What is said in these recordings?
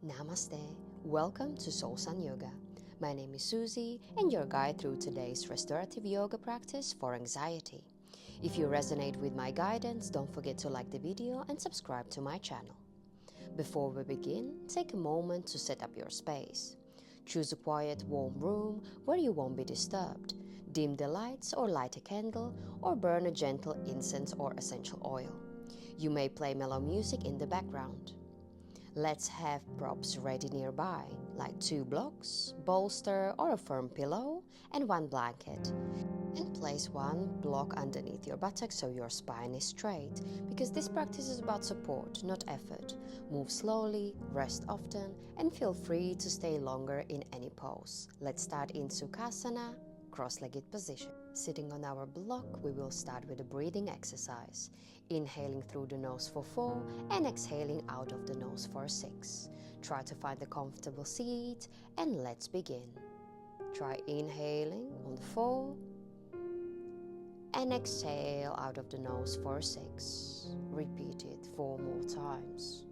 Namaste. Welcome to Savasana Yoga. My name is Susie and your guide through today's restorative yoga practice for anxiety. If you resonate with my guidance, don't forget to like the video and subscribe to my channel. Before we begin, take a moment to set up your space. Choose a quiet, warm room where you won't be disturbed. Dim the lights or light a candle or burn a gentle incense or essential oil. You may play mellow music in the background. Let's have props ready nearby, like 2 blocks, bolster or a firm pillow, and 1 blanket. And place 1 block underneath your buttocks so your spine is straight, because this practice is about support, not effort. Move slowly, rest often, and feel free to stay longer in any pose. Let's start in Sukhasana, cross-legged position. Sitting on our block, we will start with a breathing exercise. Inhaling through the nose for 4 and exhaling out of the nose for 6. Try to find a comfortable seat and let's begin. Try inhaling on 4 and exhale out of the nose for 6. Repeat it 4 more times.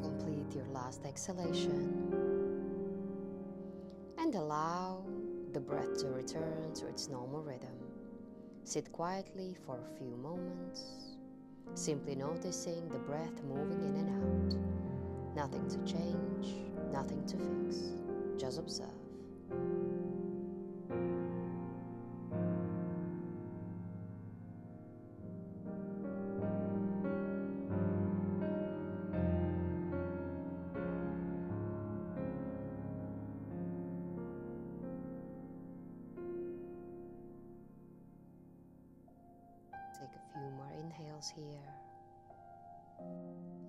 Complete your last exhalation and allow the breath to return to its normal rhythm. Sit quietly for a few moments, simply noticing the breath moving in and out. Nothing to change, nothing to fix, just observe. Take a few more inhales here.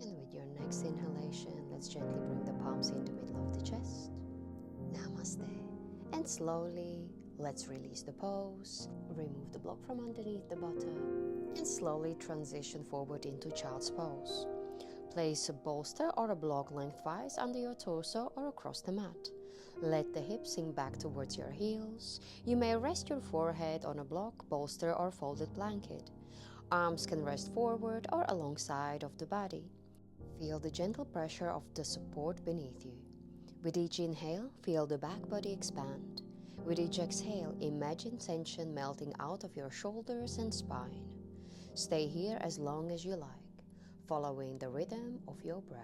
And with your next inhalation, let's gently bring the palms in the middle of the chest. Namaste. And slowly, let's release the pose. Remove the block from underneath the buttock. And slowly transition forward into child's pose. Place a bolster or a block lengthwise under your torso or across the mat. Let the hips sink back towards your heels. You may rest your forehead on a block, bolster, or folded blanket. Arms can rest forward or alongside of the body. Feel the gentle pressure of the support beneath you. With each inhale, feel the back body expand. With each exhale, imagine tension melting out of your shoulders and spine. Stay here as long as you like, following the rhythm of your breath.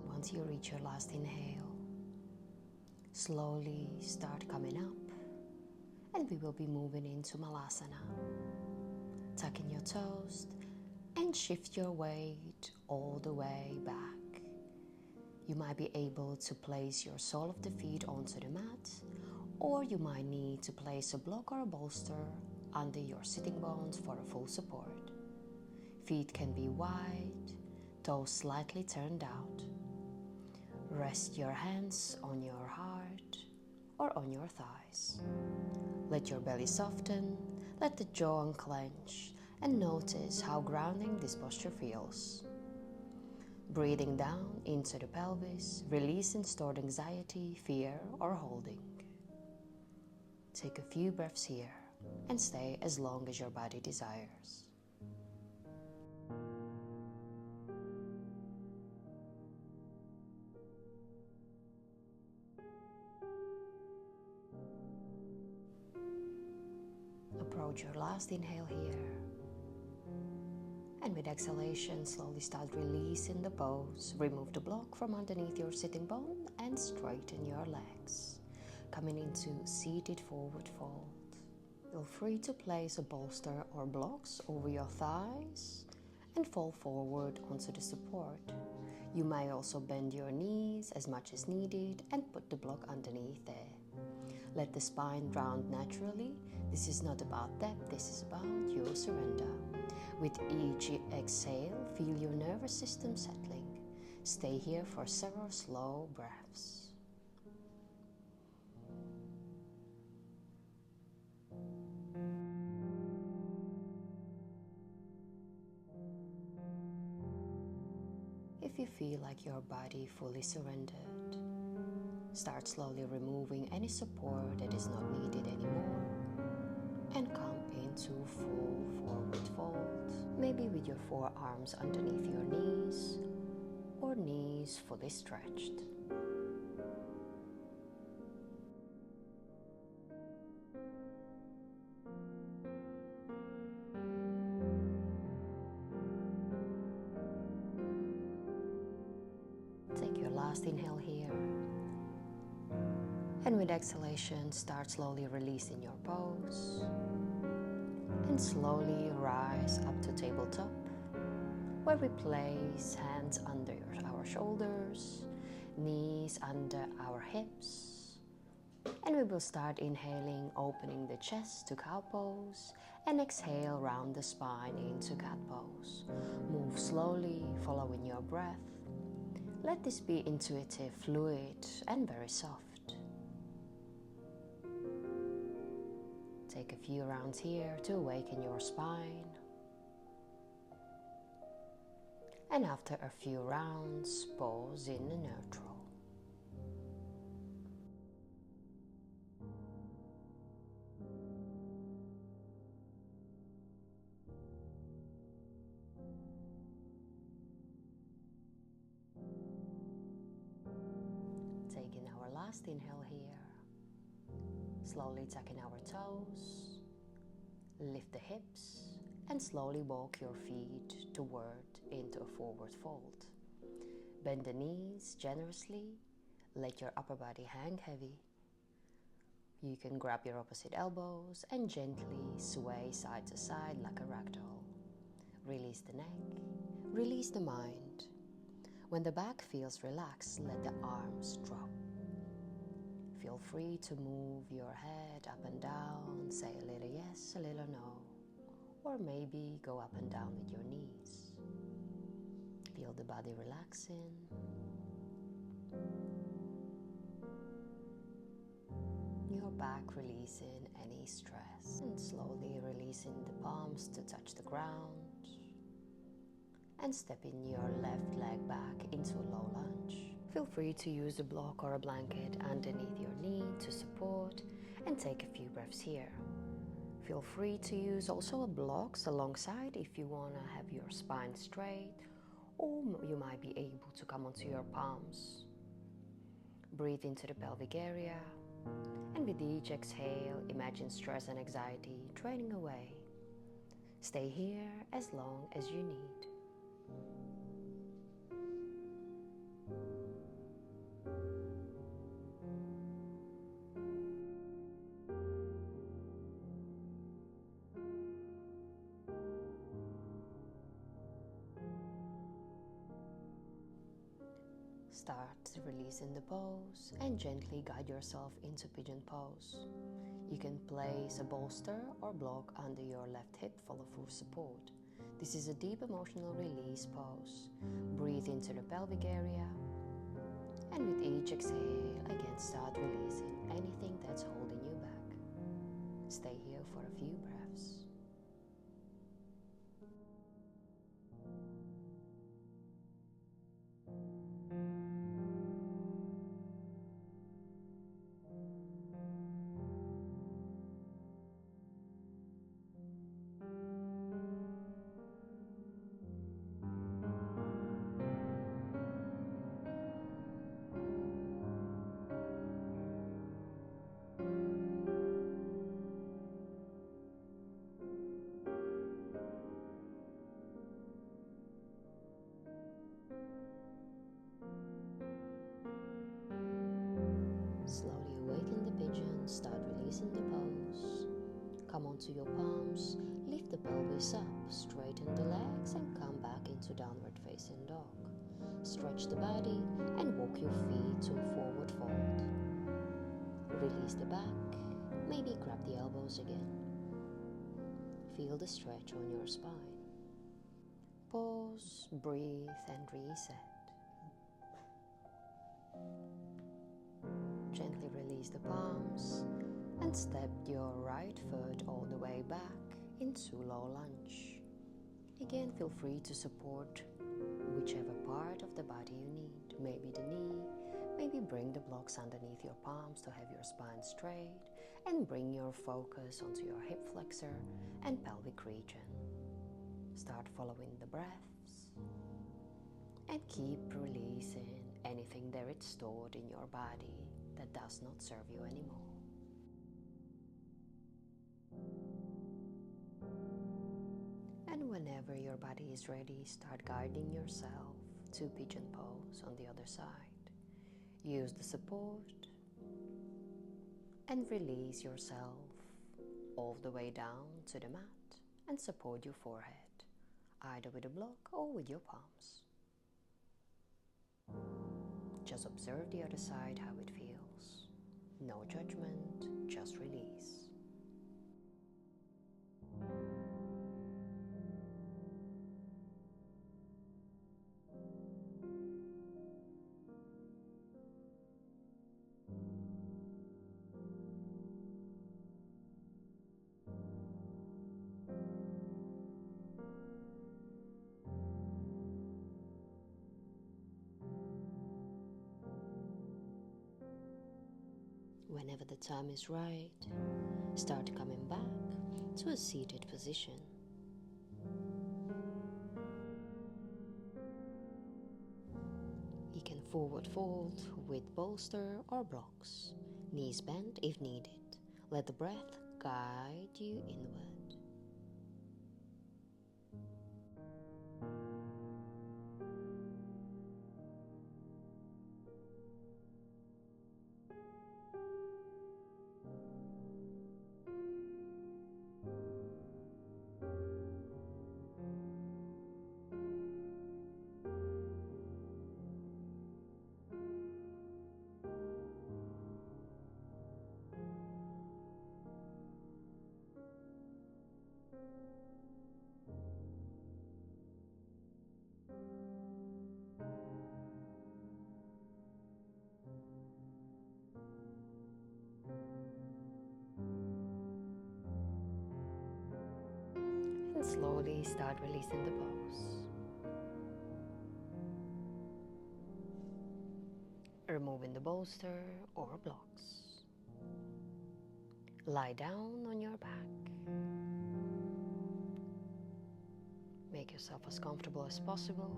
Once you reach your last inhale, slowly start coming up, and we will be moving into Malasana. Tuck in your toes and shift your weight all the way back. You might be able to place your sole of the feet onto the mat, or you might need to place a block or a bolster under your sitting bones for a full support. Feet can be wide, toes slightly turned out. Rest your hands on your heart or on your thighs. Let your belly soften, let the jaw unclench, and notice how grounding this posture feels. Breathing down into the pelvis, releasing stored anxiety, fear, or holding. Take a few breaths here and stay as long as your body desires. approach your last inhale here. And with exhalation, slowly start releasing the pose. Remove the block from underneath your sitting bone and straighten your legs. Coming into seated forward fold. Feel free to place a bolster or blocks over your thighs and fall forward onto the support. You may also bend your knees as much as needed and put the block underneath there. Let the spine round naturally. This is not about depth, this is about your surrender. With each exhale, feel your nervous system settling. Stay here for several slow breaths. If you feel like your body fully surrendered, start slowly removing any support that is not needed anymore and come into full forward fold, maybe with your forearms underneath your knees or knees fully stretched. Take your last inhale here. And with exhalation, start slowly releasing your pose. And slowly rise up to tabletop, where we place hands under our shoulders, knees under our hips. And we will start inhaling, opening the chest to cow pose, and exhale round the spine into cat pose. Move slowly, following your breath. Let this be intuitive, fluid, and very soft. Take a few rounds here to awaken your spine. And after a few rounds, pause in the neutral. Taking our last inhale here. Slowly tucking our toes, lift the hips, and slowly walk your feet toward into a forward fold. Bend the knees generously, let your upper body hang heavy. You can grab your opposite elbows and gently sway side to side like a ragdoll. Release the neck, release the mind. When the back feels relaxed, let the arms drop. Feel free to move your head up and down, say a little yes, a little no, or maybe go up and down with your knees. Feel the body relaxing. Your back releasing any stress and slowly releasing the palms to touch the ground. And stepping your left leg back into a low lunge. Feel free to use a block or a blanket underneath your knee to support and take a few breaths here. Feel free to use also blocks alongside if you want to have your spine straight, or you might be able to come onto your palms. Breathe into the pelvic area, and with each exhale, imagine stress and anxiety draining away. Stay here as long as you need. Start releasing the pose and gently guide yourself into pigeon pose. You can place a bolster or block under your left hip for full support. This is a deep emotional release pose. Breathe into the pelvic area, and with each exhale, again start releasing anything that's holding you back. Stay here for a few breaths. to your palms, lift the pelvis up, straighten the legs and come back into downward facing dog. Stretch the body and walk your feet to a forward fold. Release the back, maybe grab the elbows again. Feel the stretch on your spine. Pause, breathe and reset. Gently release the palms and step your right foot all the way back into low lunge. Again, feel free to support whichever part of the body you need. Maybe the knee, maybe bring the blocks underneath your palms to have your spine straight and bring your focus onto your hip flexor and pelvic region. Start following the breaths and keep releasing anything there is stored in your body that does not serve you anymore. And whenever your body is ready, start guiding yourself to pigeon pose on the other side. Use the support and release yourself all the way down to the mat and support your forehead, either with a block or with your palms. Just observe the other side, how it feels. No judgment, just release. Whenever the time is right, start coming back to a seated position. You can forward fold with bolster or blocks, knees bent if needed. Let the breath guide you inward. And slowly start releasing the pose. Removing the bolster or blocks. Lie down on your back. Make yourself as comfortable as possible.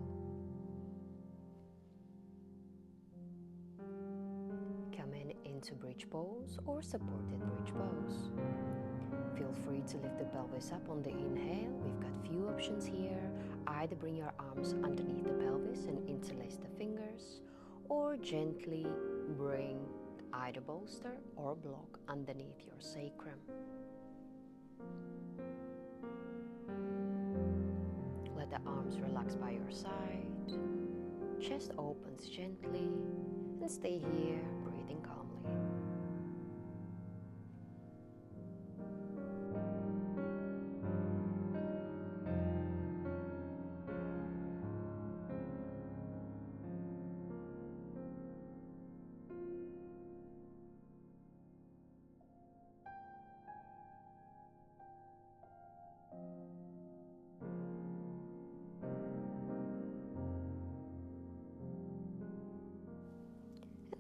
Come into bridge pose or supported bridge pose. Feel free to lift the pelvis up on the inhale. We've got few options here. Either bring your arms underneath the pelvis and interlace the fingers, or gently bring either bolster or block underneath your sacrum. Let the arms relax by your side. Chest opens gently and stay here, breathing calmly.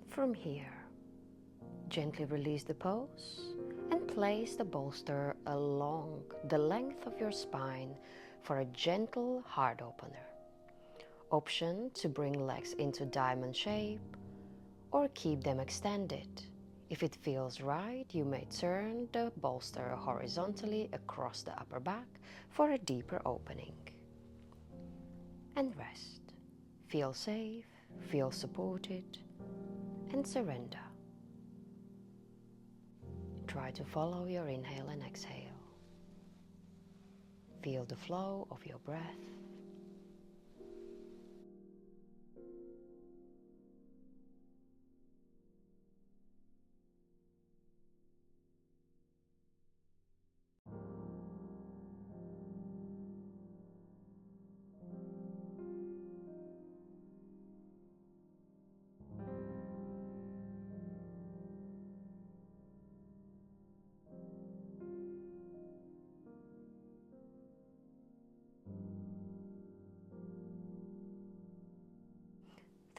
From here, gently release the pose and place the bolster along the length of your spine for a gentle heart opener. Option to bring legs into diamond shape or keep them extended. If it feels right, you may turn the bolster horizontally across the upper back for a deeper opening. And rest. Feel safe, feel supported, and surrender. Try to follow your inhale and exhale. Feel the flow of your breath.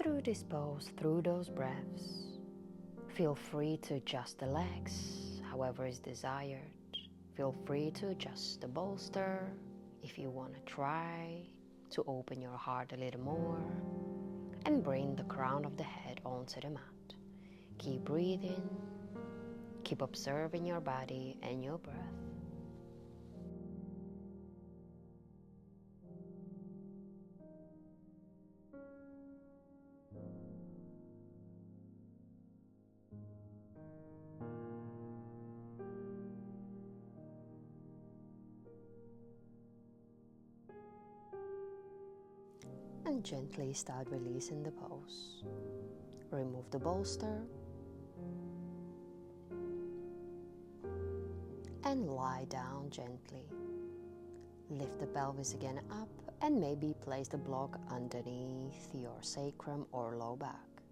Through this pose, through those breaths, feel free to adjust the legs however is desired. Feel free to adjust the bolster if you want to try to open your heart a little more and bring the crown of the head onto the mat. Keep breathing, keep observing your body and your breath. And gently start releasing the pose. Remove the bolster and lie down gently. Lift the pelvis again up and maybe place the block underneath your sacrum or low back.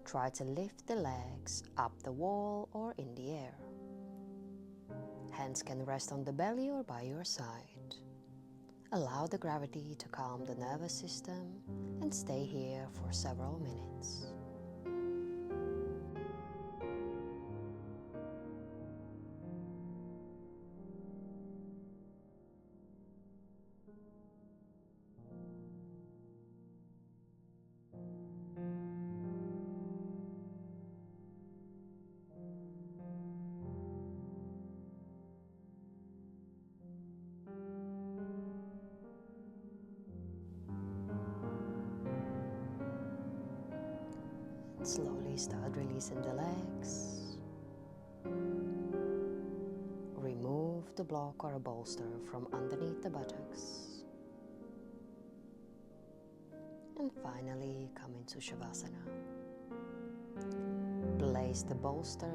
Try to lift the legs up the wall or in the air. Hands can rest on the belly or by your side. Allow the gravity to calm the nervous system and stay here for several minutes. Slowly start releasing the legs. Remove the block or a bolster from underneath the buttocks. And finally come into Savasana. Place the bolster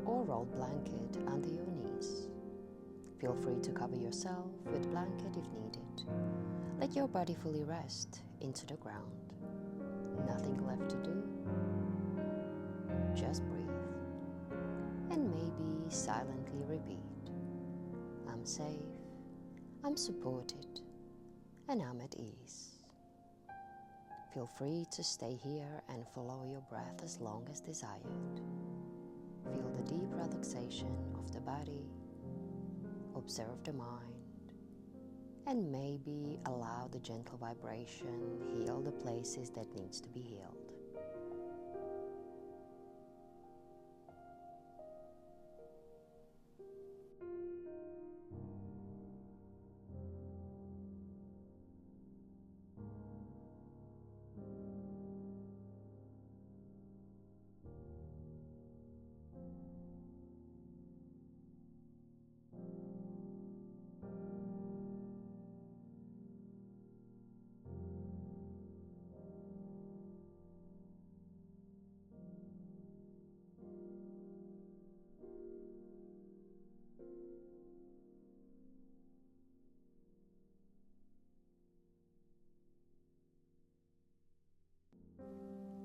or rolled blanket under your knees. Feel free to cover yourself with blanket if needed. Let your body fully rest into the ground. Nothing left to do. Just breathe and maybe silently repeat, I'm safe, I'm supported, and I'm at ease. Feel free to stay here and follow your breath as long as desired. Feel the deep relaxation of the body, observe the mind, and maybe allow the gentle vibration heal the places that needs to be healed.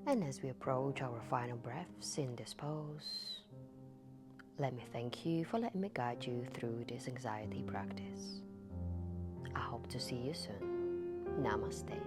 And as we approach our final breaths in this pose, let me thank you for letting me guide you through this anxiety practice. I hope to see you soon. Namaste.